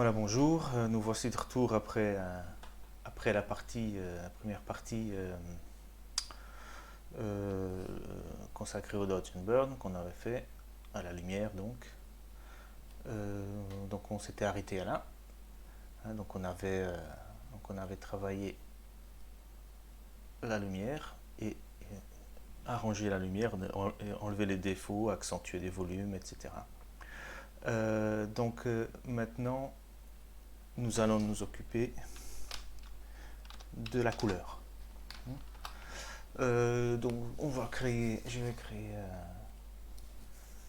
Voilà, bonjour. Nous voici de retour après la première partie euh, consacrée au Dodge and Burn qu'on avait fait à la lumière donc. Donc on s'était arrêté là. Hein, donc on avait travaillé la lumière et arrangé la lumière, enlevé les défauts, accentuer les volumes, etc. Maintenant, nous allons nous occuper de la couleur. Donc je vais créer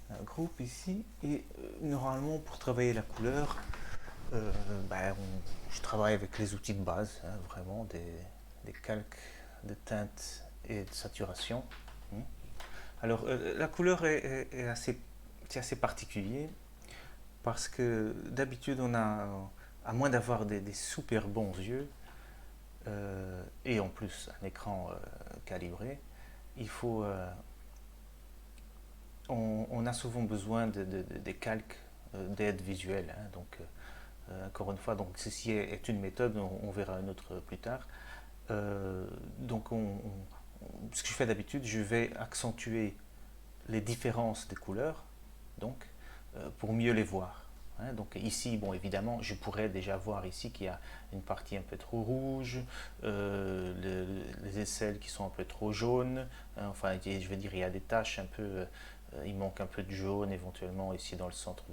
un groupe ici et normalement pour travailler la couleur, euh, je travaille avec les outils de base, hein, vraiment des calques de teinte et de saturation. Hein. Alors la couleur c'est assez particulier parce que d'habitude à moins d'avoir des super bons yeux, et en plus un écran calibré, il faut, on a souvent besoin des calques d'aide visuelle. Hein. Encore une fois, donc ceci est une méthode, on verra une autre plus tard. Euh, donc, ce que je fais d'habitude, je vais accentuer les différences des couleurs, donc, pour mieux les voir. Hein. Donc ici, bon, évidemment, je pourrais déjà voir ici qu'il y a une partie un peu trop rouge, les aisselles qui sont un peu trop jaunes. Hein. Enfin, je veux dire, il y a des taches un peu, il manque un peu de jaune éventuellement ici dans le centre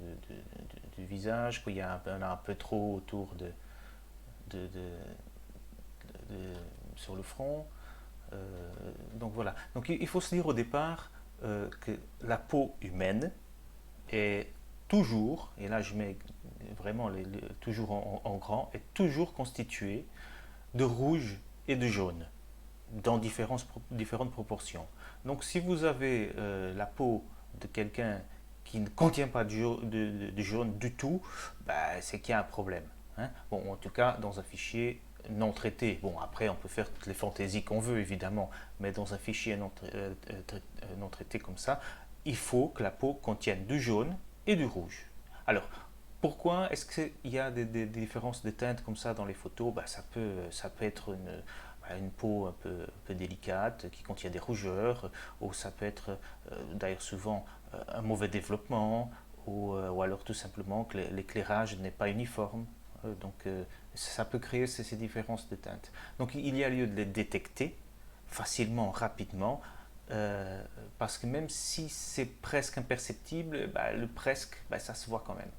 du visage. Il y a un peu trop autour de, de- sur le front. Donc voilà. Donc il faut se dire au départ que la peau humaine est toujours, et là je mets vraiment toujours en grand, est toujours constituée de rouge et de jaune dans différentes proportions. Donc si vous avez la peau de quelqu'un qui ne contient pas de jaune du tout, bah, c'est qu'il y a un problème. Hein. Bon, en tout cas, dans un fichier non traité. Bon, après, on peut faire toutes les fantaisies qu'on veut, évidemment, mais dans un fichier non traité comme ça, il faut que la peau contienne du jaune et du rouge. Alors, pourquoi est-ce qu'il y a des différences de teintes comme ça dans les photos? Bah, ça peut être une peau un peu délicate qui contient des rougeurs, ou ça peut être d'ailleurs souvent un mauvais développement, ou alors tout simplement que l'éclairage n'est pas uniforme. Ça peut créer ces différences de teintes. Donc il y a lieu de les détecter facilement, rapidement, parce que même si c'est presque imperceptible, bah, le presque, bah, ça se voit quand même.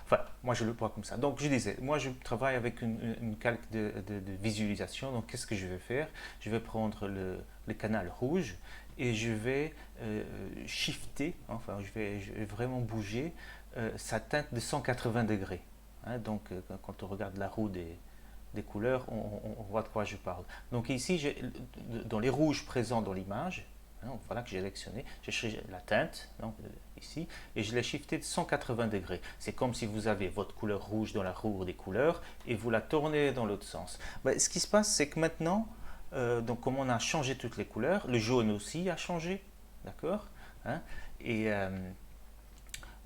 Enfin, moi je le vois comme ça. Donc je disais, moi je travaille avec une calque de visualisation. Donc qu'est-ce que je vais faire? Je vais prendre le canal rouge et je vais shifter, enfin je vais vraiment bouger sa teinte de 180 degrés. Hein, quand on regarde la roue des couleurs, on voit de quoi je parle. Donc ici, dans les rouges présents dans l'image, hein, voilà que j'ai sélectionné, j'ai cherché la teinte, donc, ici, et je l'ai shifté de 180 degrés. C'est comme si vous avez votre couleur rouge dans la roue des couleurs et vous la tournez dans l'autre sens. Ben, ce qui se passe, c'est que maintenant, donc comme on a changé toutes les couleurs, le jaune aussi a changé, d'accord, hein, et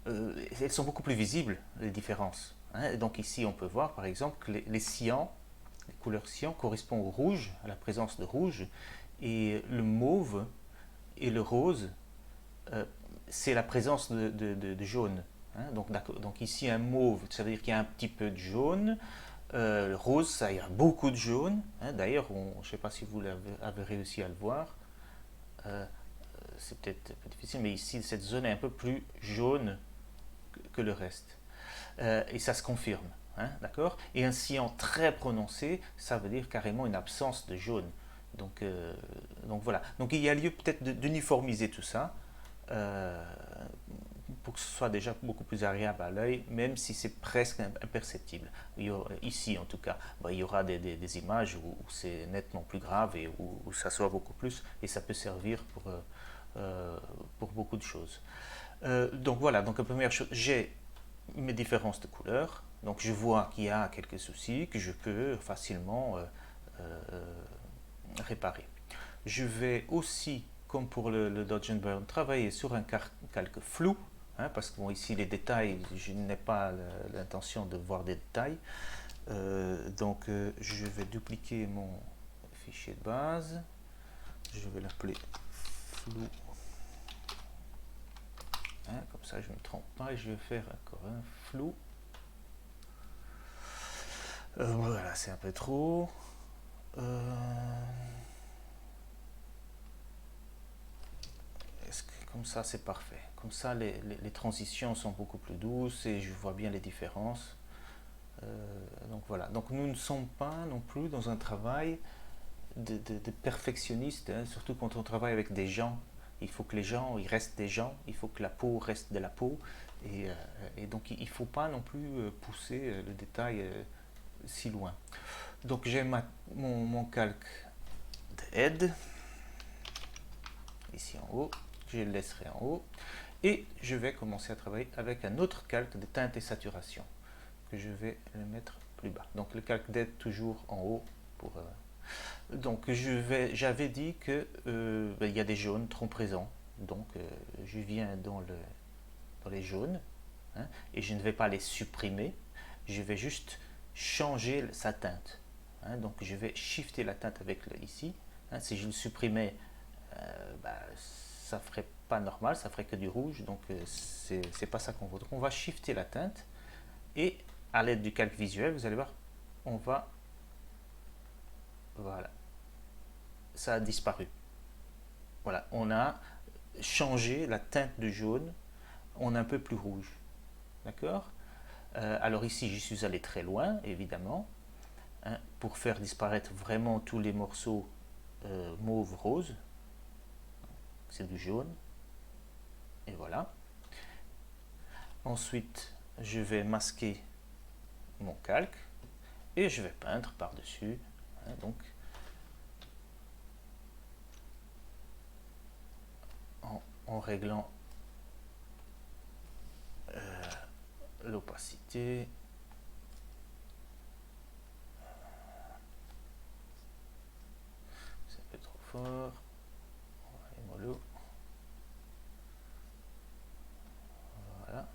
elles sont beaucoup plus visibles, les différences. Hein. Donc ici, on peut voir par exemple que les cyans, les couleurs cyan correspondent au rouge, à la présence de rouge, et le mauve et le rose, euh, c'est la présence de jaune. Hein. Donc ici, un mauve, ça veut dire qu'il y a un petit peu de jaune. Le rose, ça y a beaucoup de jaune. Hein. D'ailleurs, je ne sais pas si vous avez réussi à le voir. Euh, c'est peut-être un peu difficile, mais ici, cette zone est un peu plus jaune que le reste. Et ça se confirme. Hein, d'accord. Et un cyan très prononcé, ça veut dire carrément une absence de jaune. Donc, euh, donc voilà. Donc il y a lieu peut-être d'uniformiser tout ça euh, pour que ce soit déjà beaucoup plus agréable à l'œil, même si c'est presque imperceptible. Ici, en tout cas, il y aura des images où c'est nettement plus grave et où ça se voit beaucoup plus, et ça peut servir pour beaucoup de choses. Donc voilà, donc la première chose, j'ai mes différences de couleurs. Donc je vois qu'il y a quelques soucis que je peux facilement euh, réparer. Je vais aussi, comme pour le Dodge and Burn, travailler sur un calque flou. hein, parce que bon, ici les détails, je n'ai pas l'intention de voir des détails. Donc je vais dupliquer mon fichier de base, je vais l'appeler flou, hein, comme ça je ne me trompe pas, et je vais faire encore un flou. Voilà, c'est un peu trop. Comme ça c'est parfait, comme ça les transitions sont beaucoup plus douces et je vois bien les différences. Donc voilà, donc nous ne sommes pas non plus dans un travail de perfectionniste, hein, surtout quand on travaille avec des gens. Il faut que les gens, ils restent des gens, il faut que la peau reste de la peau, et donc il ne faut pas non plus pousser le détail si loin. Donc j'ai mon calque de aide, ici en haut, je le laisserai en haut, et je vais commencer à travailler avec un autre calque de teinte et saturation, que je vais le mettre plus bas. Donc le calque d'aide toujours en haut pour... donc j'avais dit que il y a des jaunes trop présents, donc je viens dans les jaunes, hein, et je ne vais pas les supprimer, je vais juste changer sa teinte, hein, donc je vais shifter la teinte avec ici, hein, si je le supprimais, ça ferait pas normal, ça ferait que du rouge, donc c'est pas ça qu'on veut. Donc on va shifter la teinte, et à l'aide du calque visuel, vous allez voir, on va, voilà, ça a disparu. Voilà, on a changé la teinte du jaune, on est un peu plus rouge. D'accord. Alors ici, je suis allé très loin, évidemment, hein, pour faire disparaître vraiment tous les morceaux mauve-rose. C'est du jaune. Et voilà. Ensuite, je vais masquer mon calque et je vais peindre par-dessus. Hein, donc, en réglant l'opacité. C'est un peu trop fort. On va aller mollo. Voilà.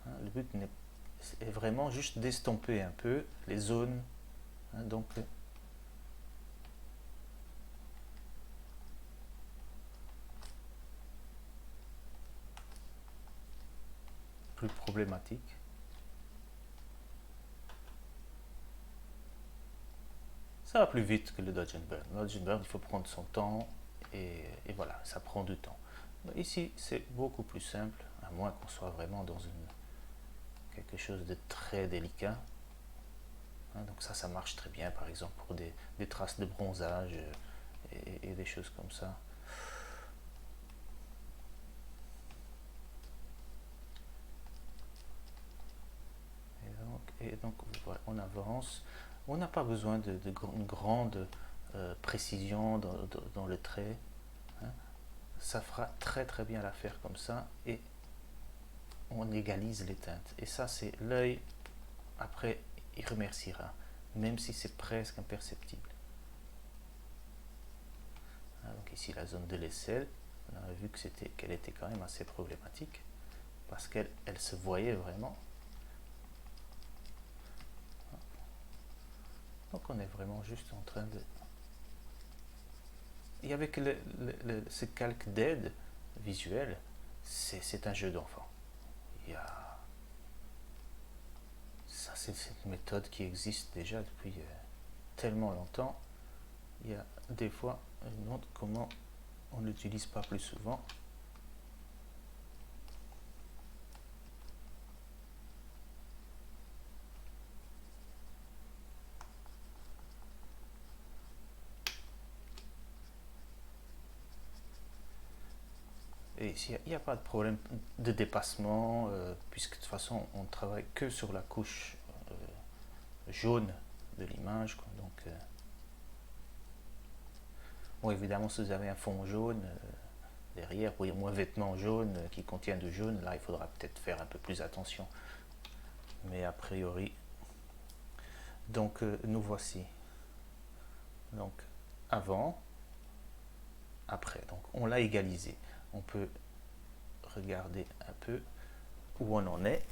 Hein, le but est vraiment juste d'estomper un peu les zones. Hein, donc, plus problématique. Ça va plus vite que le Dodge and Burn. Le Dodge and Burn, il faut prendre son temps, et voilà, ça prend du temps. Ici, c'est beaucoup plus simple, à moins qu'on soit vraiment dans quelque chose de très délicat. Hein, donc ça marche très bien, par exemple, pour des traces de bronzage et des choses comme ça. Et donc voilà, on avance. On n'a pas besoin de une grande précision dans le trait. Hein. Ça fera très très bien l'affaire comme ça, et on égalise les teintes. Et ça, c'est l'œil, après, il remerciera, même si c'est presque imperceptible. Hein, donc ici, la zone de l'aisselle, on a vu qu'elle était quand même assez problématique, parce qu'elle se voyait vraiment. Donc on est vraiment juste en train de... Et avec ce calque d'aide visuel, c'est un jeu d'enfant. Ça, c'est cette méthode qui existe déjà depuis tellement longtemps. Il y a des fois, je me demande comment on ne l'utilise pas plus souvent. Et ici, il n'y a pas de problème de dépassement, puisque de toute façon, on ne travaille que sur la couche jaune de l'image. Donc, bon, évidemment, si vous avez un fond jaune derrière, ou un vêtement jaune qui contient du jaune, là, il faudra peut-être faire un peu plus attention. Mais a priori, donc nous voici. Donc, avant, après. Donc on l'a égalisé. On peut regarder un peu où on en est.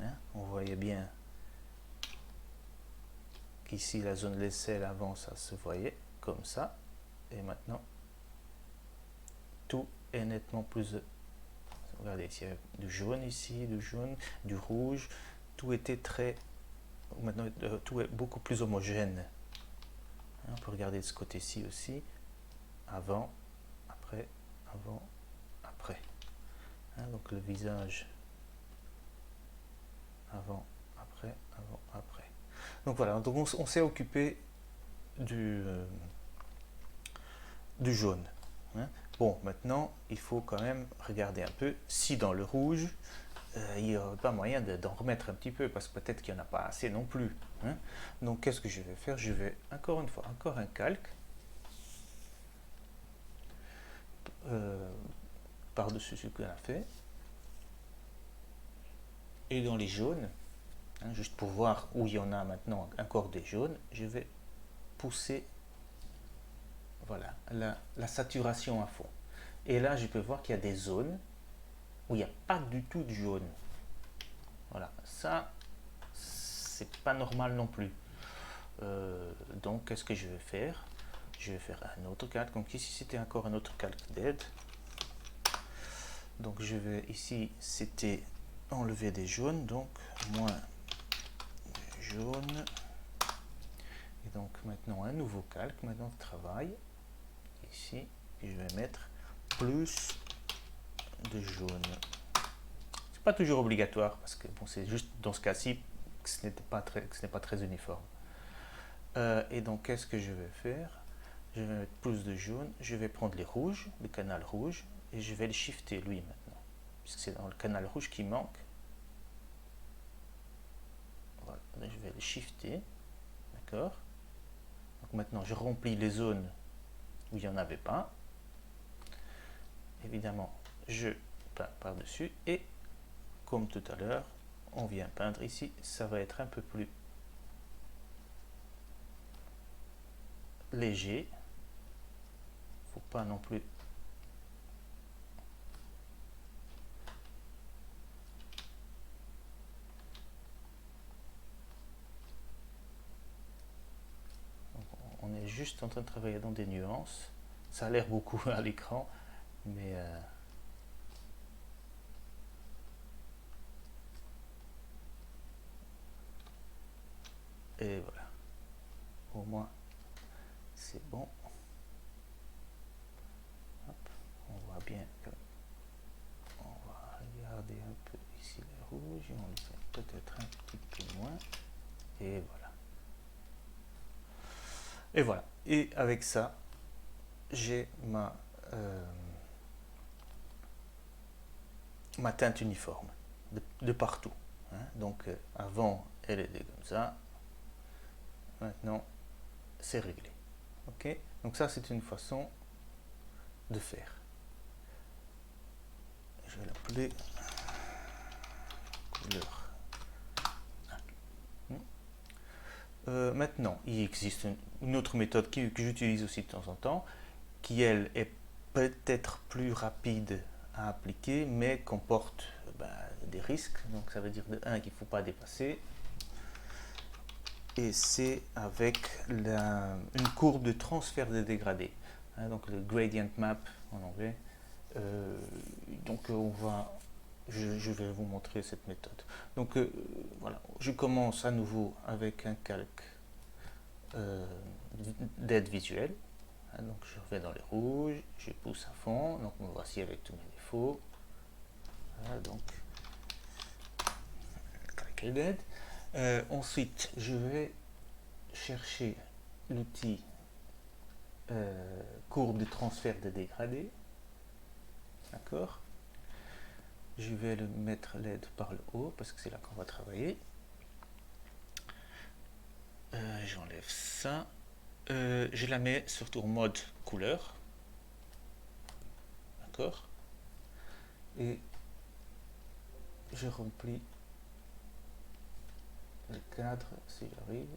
Hein. On voyait bien qu'ici la zone l'aisselle avant ça se voyait comme ça. Et maintenant tout est nettement plus... Regardez, il y a du jaune ici, du jaune, du rouge. Tout était très... Maintenant tout est beaucoup plus homogène. On peut regarder de ce côté-ci aussi. Avant, après, avant, après. Donc le visage avant, après, avant, après. Donc voilà, donc on s'est occupé du jaune. Bon, maintenant, il faut quand même regarder un peu si dans le rouge, il n'y aurait pas moyen d'en remettre un petit peu, parce que peut-être qu'il n'y en a pas assez non plus. Donc qu'est-ce que je vais faire? Je vais, encore une fois, encore un calque. Par-dessus ce qu'on a fait. Et dans les jaunes, juste pour voir où il y en a maintenant encore des jaunes, je vais pousser voilà, la saturation à fond. Et là, je peux voir qu'il y a des zones où il n'y a pas du tout de jaune. Voilà, ça, c'est pas normal non plus. Donc, qu'est-ce que je vais faire? Je vais faire un autre calque. Donc ici, c'était encore un autre calque d'aide. Donc, je vais ici, c'était enlever des jaunes. Donc, moins jaune. Et donc, maintenant, un nouveau calque. Maintenant, de travail. Ici, et je vais mettre plus de jaune. C'est pas toujours obligatoire parce que bon, c'est juste dans ce cas-ci que ce n'est pas très uniforme. Et donc qu'est-ce que je vais faire? Je vais mettre plus de jaune, je vais prendre les rouges, le canal rouge, et je vais le shifter lui maintenant, puisque c'est dans le canal rouge qui manque. Voilà, je vais le shifter, d'accord. Donc maintenant je remplis les zones où il n'y en avait pas. Évidemment, je peins par-dessus et comme tout à l'heure, on vient peindre ici, ça va être un peu plus léger. Faut pas non plus on est juste en train de travailler dans des nuances. Ça a l'air beaucoup à l'écran, mais et voilà. Au moins, c'est bon. Hop, on voit bien que on va regarder un peu ici les rouges et on le fait peut-être un petit peu moins. Et voilà. Et voilà. Et avec ça, j'ai ma teinte uniforme de partout. Donc avant, elle était comme ça. Maintenant, c'est réglé. Ok. Donc ça, c'est une façon de faire. Je vais l'appeler couleur. Maintenant, il existe une autre méthode que j'utilise aussi de temps en temps, qui elle est peut-être plus rapide à appliquer, mais comporte des risques. Donc ça veut dire de 1 qu'il ne faut pas dépasser. Et c'est avec une courbe de transfert de dégradé. Donc le gradient map en anglais. Donc je vais vous montrer cette méthode. Donc voilà, je commence à nouveau avec un calque d'aide visuelle. Donc je reviens dans les rouges, je pousse à fond, donc me voici avec tous mes défauts. Voilà, donc calque d'aide. Ensuite, je vais chercher l'outil courbe de transfert de dégradé. D'accord. Je vais le mettre l'aide par le haut parce que c'est là qu'on va travailler. J'enlève ça. Je la mets surtout en mode couleur. D'accord. Et je remplis le cadre si j'arrive.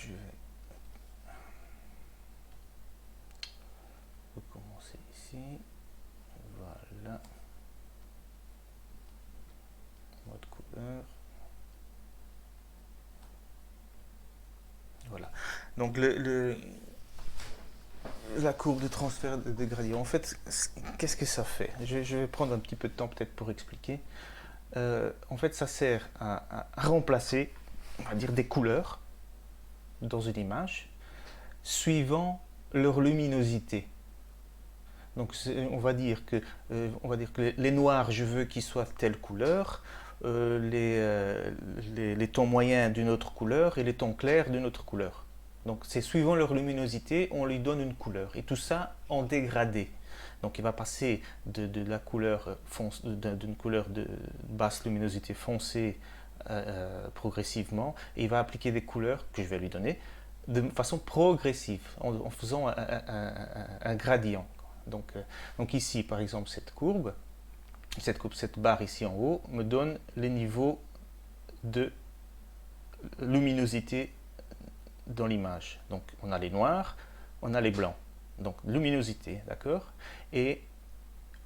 je vais recommencer ici. Voilà. Mode couleur. Voilà. Donc la courbe de transfert de gradient, en fait, qu'est-ce que ça fait? Je vais prendre un petit peu de temps peut-être pour expliquer. En fait, ça sert à remplacer, on va dire, des couleurs dans une image suivant leur luminosité. Donc on va dire que les noirs, je veux qu'ils soient telle couleur, les tons moyens d'une autre couleur et les tons clairs d'une autre couleur. Donc c'est suivant leur luminosité, on lui donne une couleur. Et tout ça en dégradé. Donc il va passer de la couleur d'une couleur de basse luminosité foncée progressivement, et il va appliquer des couleurs que je vais lui donner de façon progressive, en faisant un gradient. Donc ici, par exemple, cette barre ici en haut, me donne les niveaux de luminosité dans l'image. Donc on a les noirs, on a les blancs. Donc luminosité, d'accord? Et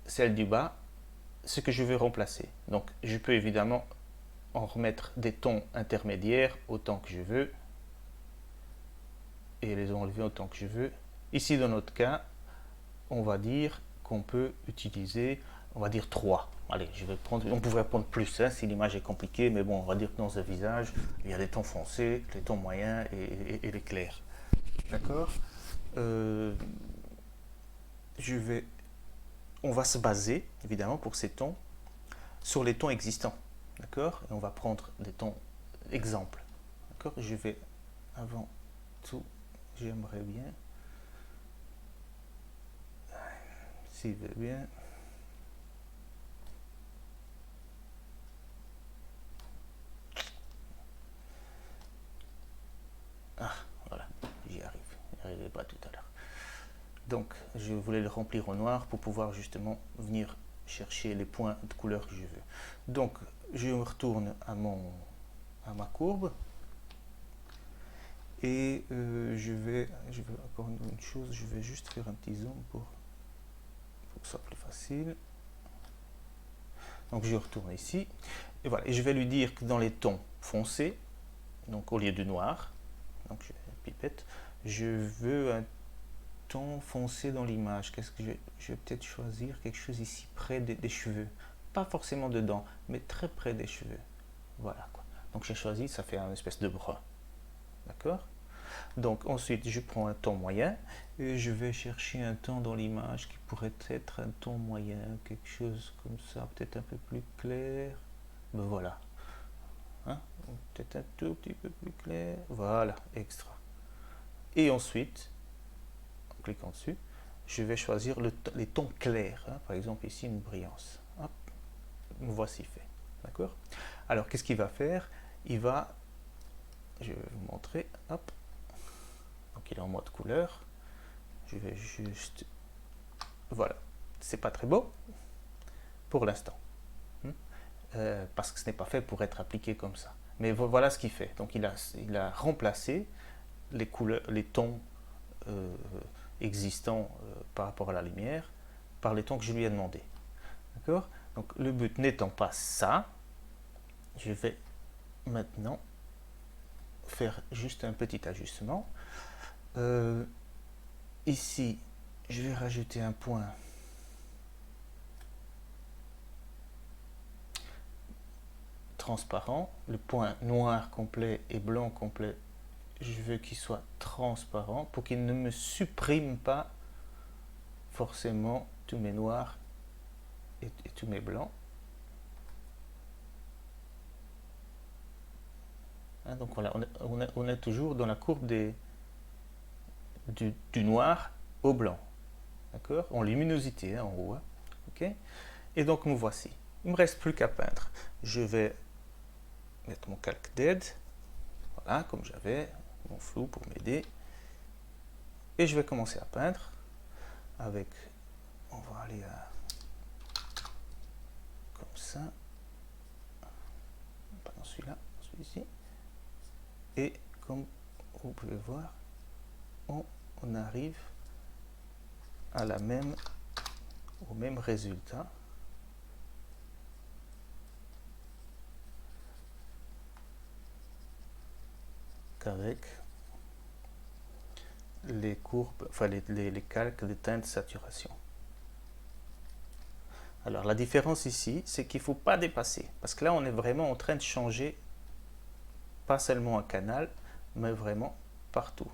celle du bas, ce que je veux remplacer. Donc je peux évidemment en remettre des tons intermédiaires autant que je veux et les enlever autant que je veux. Ici, dans notre cas, on va dire qu'on peut utiliser, on va dire 3. Allez, on pourrait prendre plus si l'image est compliquée, mais bon, on va dire que dans un visage, il y a des tons foncés, les tons moyens et les clairs. D'accord? On va se baser, évidemment, pour ces tons, sur les tons existants. D'accord? Et on va prendre des tons exemples. D'accord? Je vais, avant tout, j'aimerais bien, s'il veut bien, voilà, j'y arrive. J'y arriverai pas tout à l'heure. Donc, je voulais le remplir en noir pour pouvoir justement venir chercher les points de couleur que je veux. Donc, je me retourne à ma courbe. Et je vais encore une chose, je vais juste faire un petit zoom pour que ce soit plus facile. Donc je retourne ici. Et voilà, et je vais lui dire que dans les tons foncés, donc au lieu du noir, donc je vais pipette, je veux un ton foncé dans l'image. Qu'est-ce que je vais peut-être choisir quelque chose ici près des cheveux. Pas forcément dedans, mais très près des cheveux. Voilà quoi. Donc j'ai choisi, ça fait une espèce de brun. D'accord? Donc ensuite, je prends un ton moyen et je vais chercher un ton dans l'image qui pourrait être un ton moyen, quelque chose comme ça, peut-être un peu plus clair. Ben voilà. Hein? Peut-être un tout petit peu plus clair. Voilà, extra. Et ensuite, en cliquant dessus, je vais choisir les tons clairs. Hein? Par exemple ici, une brillance. Hop, me voici fait. D'accord? Alors, qu'est-ce qu'il va faire? Je vais vous montrer. Hop. Donc il est en mode couleur. Je vais juste... Voilà. C'est pas très beau pour l'instant. Parce que ce n'est pas fait pour être appliqué comme ça. Mais voilà ce qu'il fait. Donc il a remplacé les tons existants par rapport à la lumière par les tons que je lui ai demandé. D'accord? Donc le but n'étant pas ça, je vais maintenant faire juste un petit ajustement. Ici, je vais rajouter un point transparent. Le point noir complet et blanc complet, je veux qu'il soit transparent pour qu'il ne me supprime pas forcément tous mes noirs et tous mes blancs. Hein, donc voilà, on est toujours dans la courbe du noir au blanc. D'accord? En luminosité, hein, en haut. Hein. Ok? Et donc me voici. Il ne me reste plus qu'à peindre. Je vais mettre mon calque d'aide. Voilà, comme j'avais mon flou pour m'aider. Et je vais commencer à peindre avec... On va aller à... Comme ça. Pas dans celui-là, dans celui-ci. Et comme vous pouvez voir, on arrive à au même résultat qu'avec les courbes, enfin les calques de teinte saturation. Alors la différence ici, c'est qu'il ne faut pas dépasser, parce que là on est vraiment en train de changer pas seulement un canal, mais vraiment partout.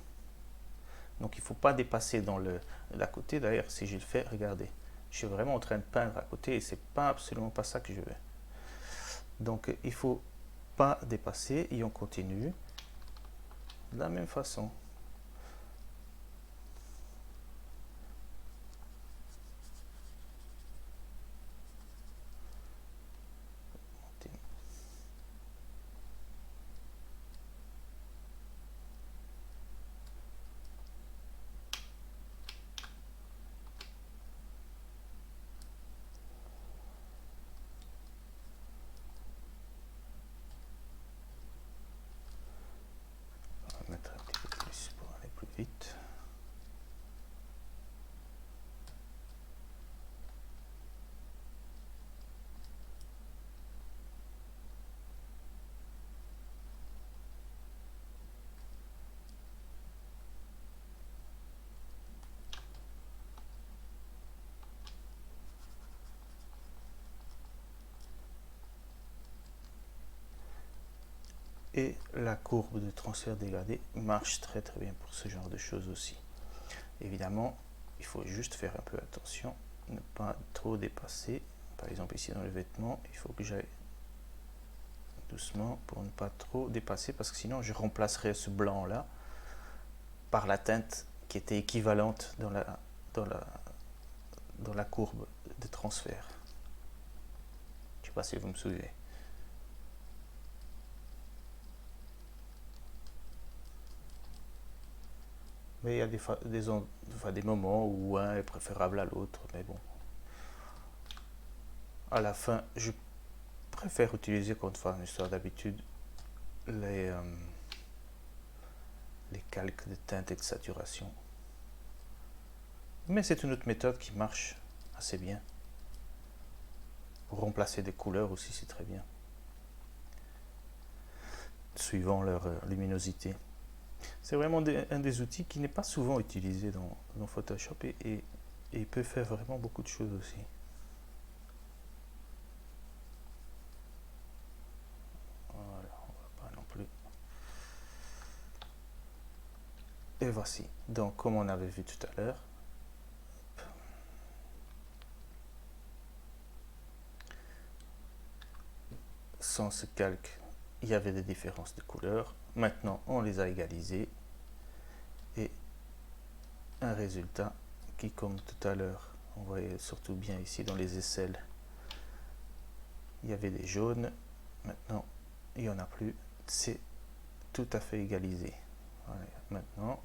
Donc il ne faut pas dépasser dans l'à côté. D'ailleurs, si je le fais, regardez, je suis vraiment en train de peindre à côté et c'est pas absolument pas ça que je veux. Donc il ne faut pas dépasser et on continue de la même façon. On va mettre un petit peu plus pour aller plus vite. Et la courbe de transfert dégradé marche très très bien pour ce genre de choses aussi. Évidemment, il faut juste faire un peu attention, ne pas trop dépasser. Par exemple ici dans le vêtement, il faut que j'aille doucement pour ne pas trop dépasser, parce que sinon je remplacerai ce blanc là par la teinte qui était équivalente dans la courbe de transfert. Je ne sais pas si vous me suivez. Mais il y a des moments où un est préférable à l'autre, mais bon. À la fin, je préfère utiliser, comme une histoire d'habitude, les calques de teinte et de saturation. Mais c'est une autre méthode qui marche assez bien. Pour remplacer des couleurs aussi, c'est très bien. Suivant leur luminosité. C'est vraiment un des outils qui n'est pas souvent utilisé dans Photoshop et il peut faire vraiment beaucoup de choses aussi. Voilà, on va pas non plus. Et voici. Donc, comme on avait vu tout à l'heure, sans ce calque, il y avait des différences de couleurs. Maintenant, on les a égalisées et un résultat qui, comme tout à l'heure, on voyait surtout bien ici dans les aisselles, il y avait des jaunes. Maintenant, il n'y en a plus. C'est tout à fait égalisé. Voilà. Maintenant,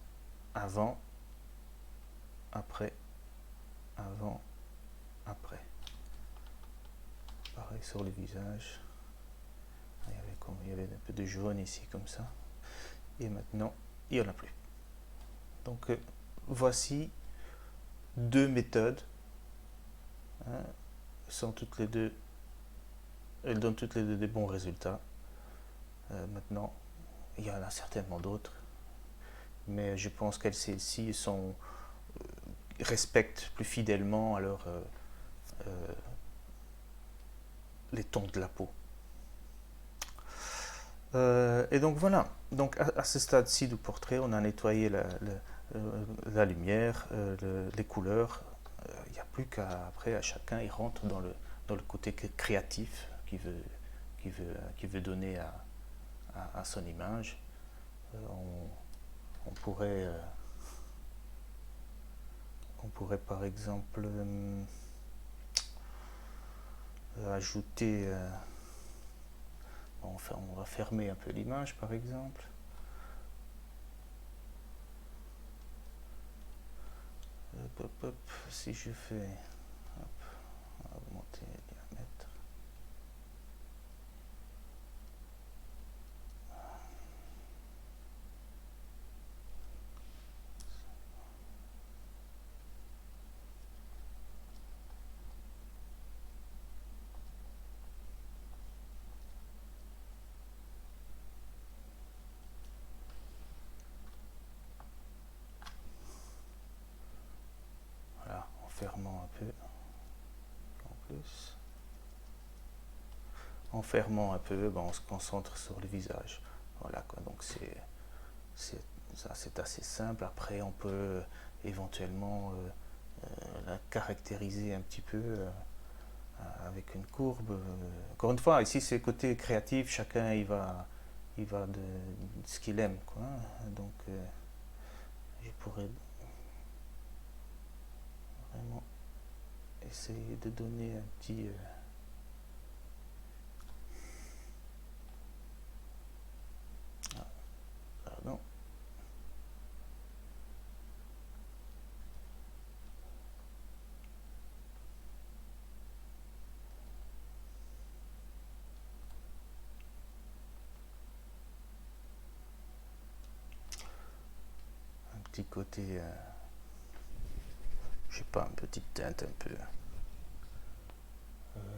avant, après, avant, après. Pareil sur le visage. Il y avait un peu de jaune ici comme ça. Et maintenant, il n'y en a plus. Donc, voici deux méthodes. Hein, sont toutes les deux, elles donnent toutes les deux des bons résultats. Maintenant, il y en a certainement d'autres. Mais je pense qu'elles ci respectent plus fidèlement alors les tons de la peau. Et donc voilà, donc à ce stade-ci du portrait, on a nettoyé la lumière, les couleurs. Il n'y a plus qu'après, à chacun, il rentre dans le côté créatif qu'il veut donner à son image. On pourrait par exemple ajouter, on va fermer un peu l'image par exemple. Si je fais, on va augmenter le diamètre. fermant un peu. En plus. En fermant un peu, on se concentre sur le visage. Voilà quoi, donc c'est assez simple. Après, on peut éventuellement la caractériser un petit peu avec une courbe. Encore une fois, ici c'est côté créatif, chacun il va de ce qu'il aime, quoi. Donc je pourrais vraiment essayer de donner un petit pardon. Un petit côté, je sais pas, une petite teinte un peu.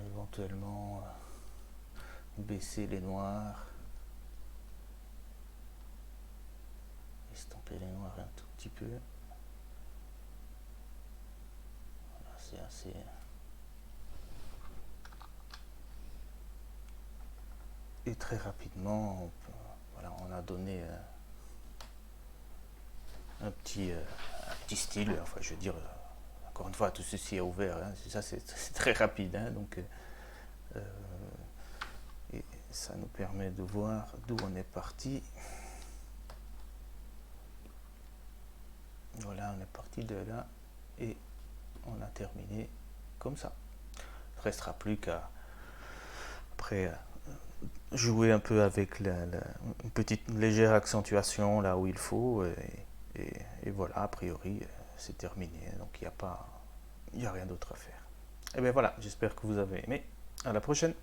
Éventuellement baisser les noirs, estomper les noirs un tout petit peu. Voilà, c'est assez. Et très rapidement, voilà, on a donné un petit style. Enfin, je veux dire, encore une fois, tout ceci est ouvert. Hein, ça, c'est très rapide. Hein, donc, et ça nous permet de voir d'où on est parti. Voilà, on est parti de là et on a terminé comme ça. Il ne restera plus qu'à après jouer un peu avec une petite légère accentuation là où il faut et voilà, a priori c'est terminé, donc il n'y a rien d'autre à faire. Et bien voilà, j'espère que vous avez aimé. À la prochaine.